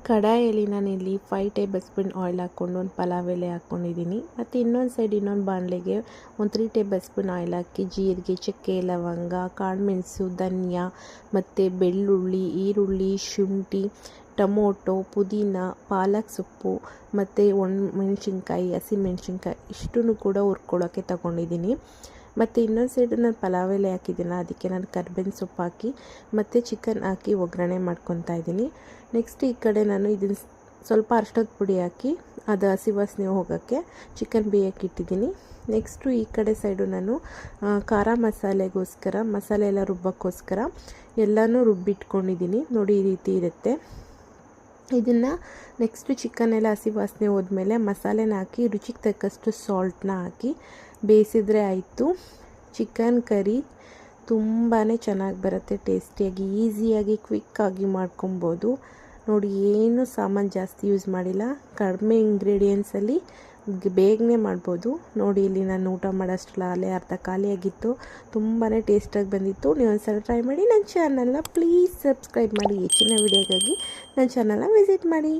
ಕಡಾಯಲ್ಲಿ ನಾನಿಲ್ಲಿ 5 table spoon oil ಹಾಕ್ಕೊಂಡು ಒಂದು ಪಲಾವ್ ಎಲೆ ಹಾಕ್ಕೊಂಡಿದ್ದೀನಿ. ಮತ್ತು ಇನ್ನೊಂದು ಸೈಡ್ ಇನ್ನೊಂದು ಬಾಣಲೆಗೆ ಒಂದು 3 ಟೇಬಲ್ ಸ್ಪೂನ್ ಆಯಿಲ್ ಹಾಕಿ ಜೀರಿಗೆ, ಚಕ್ಕೆ, ಲವಂಗ, ಕಾಳುಮೆಣಸು, ಧನಿಯಾ ಮತ್ತು ಬೆಳ್ಳುಳ್ಳಿ, ಈರುಳ್ಳಿ, ಶುಂಠಿ, ಟೊಮೊಟೊ, ಪುದೀನ, ಪಾಲಕ್ ಸೊಪ್ಪು ಮತ್ತು ಒಣಮೆಣ್ಸಿನ್ಕಾಯಿ, ಹಸಿಮೆಣ್ಸಿನ್ಕಾಯಿ ಇಷ್ಟನ್ನು ಕೂಡ ಹುರ್ಕೊಳ್ಳೋಕ್ಕೆ ತಗೊಂಡಿದ್ದೀನಿ. ಮತ್ತು ಇನ್ನೊಂದು ಸೈಡು ನಾನು ಪಲಾವ್ ಎಲೆ ಹಾಕಿದ್ದೀನಲ್ಲ, ಅದಕ್ಕೆ ನಾನು ಕರ್ಬೇವಿನ ಸೊಪ್ಪು ಹಾಕಿ ಮತ್ತು ಚಿಕನ್ ಹಾಕಿ ಒಗ್ಗರಣೆ ಮಾಡ್ಕೊತಾ ಇದ್ದೀನಿ. ನೆಕ್ಸ್ಟ್ ಈ ಕಡೆ ನಾನು ಇದನ್ನು ಸ್ವಲ್ಪ ಅರಶಿನದ ಪುಡಿ ಹಾಕಿ ಅದು ಹಸಿ ವಾಸನೆ ಹೋಗೋಕ್ಕೆ ಚಿಕನ್ ಬೇಯಕ್ಕೆ ಇಟ್ಟಿದ್ದೀನಿ. ನೆಕ್ಸ್ಟು ಈ ಕಡೆ ಸೈಡು ನಾನು ಖಾರ ಮಸಾಲೆಗೋಸ್ಕರ ಮಸಾಲೆ ಎಲ್ಲ ರುಬ್ಬೋಕ್ಕೋಸ್ಕರ ಎಲ್ಲನೂ ರುಬ್ಬಿಟ್ಕೊಂಡಿದ್ದೀನಿ. ನೋಡಿ ಈ ರೀತಿ ಇರುತ್ತೆ. ಇದನ್ನು ನೆಕ್ಸ್ಟು ಚಿಕನ್ ಎಲ್ಲ ಹಸಿ ವಾಸನೆ ಹೋದ್ಮೇಲೆ ಮಸಾಲೆನ ಹಾಕಿ ರುಚಿಗೆ ತಕ್ಕಷ್ಟು ಸಾಲ್ಟನ್ನ ಹಾಕಿ ಬೇಯಿಸಿದ್ರೆ ಆಯಿತು. ಚಿಕನ್ ಕರಿ ತುಂಬಾ ಚೆನ್ನಾಗಿ ಬರುತ್ತೆ, ಟೇಸ್ಟಿಯಾಗಿ, ಈಸಿಯಾಗಿ, ಕ್ವಿಕ್ಕಾಗಿ ಮಾಡ್ಕೊಬೋದು. ನೋಡಿ ಏನು ಸಾಮಾನು ಜಾಸ್ತಿ ಯೂಸ್ ಮಾಡಿಲ್ಲ, ಕಡಿಮೆ ಇಂಗ್ರೀಡಿಯೆಂಟ್ಸಲ್ಲಿ ಬೇಗನೆ ಮಾಡ್ಬೋದು. ನೋಡಿ ಇಲ್ಲಿ ನಾನು ಊಟ ಮಾಡೋಷ್ಟರಲ್ಲಿ ಅಲ್ಲೇ ಅರ್ಧ ಖಾಲಿಯಾಗಿತ್ತು. ತುಂಬಾ ಟೇಸ್ಟಾಗಿ ಬಂದಿತ್ತು. ನೀವು ಒಂದ್ಸಲ ಟ್ರೈ ಮಾಡಿ. ನನ್ನ ಚಾನಲ್ನ ಪ್ಲೀಸ್ ಸಬ್ಸ್ಕ್ರೈಬ್ ಮಾಡಿ. ಹೆಚ್ಚಿನ ವಿಡಿಯೋಗಾಗಿ ನನ್ನ ಚಾನಲ್ನ ವಿಸಿಟ್ ಮಾಡಿ.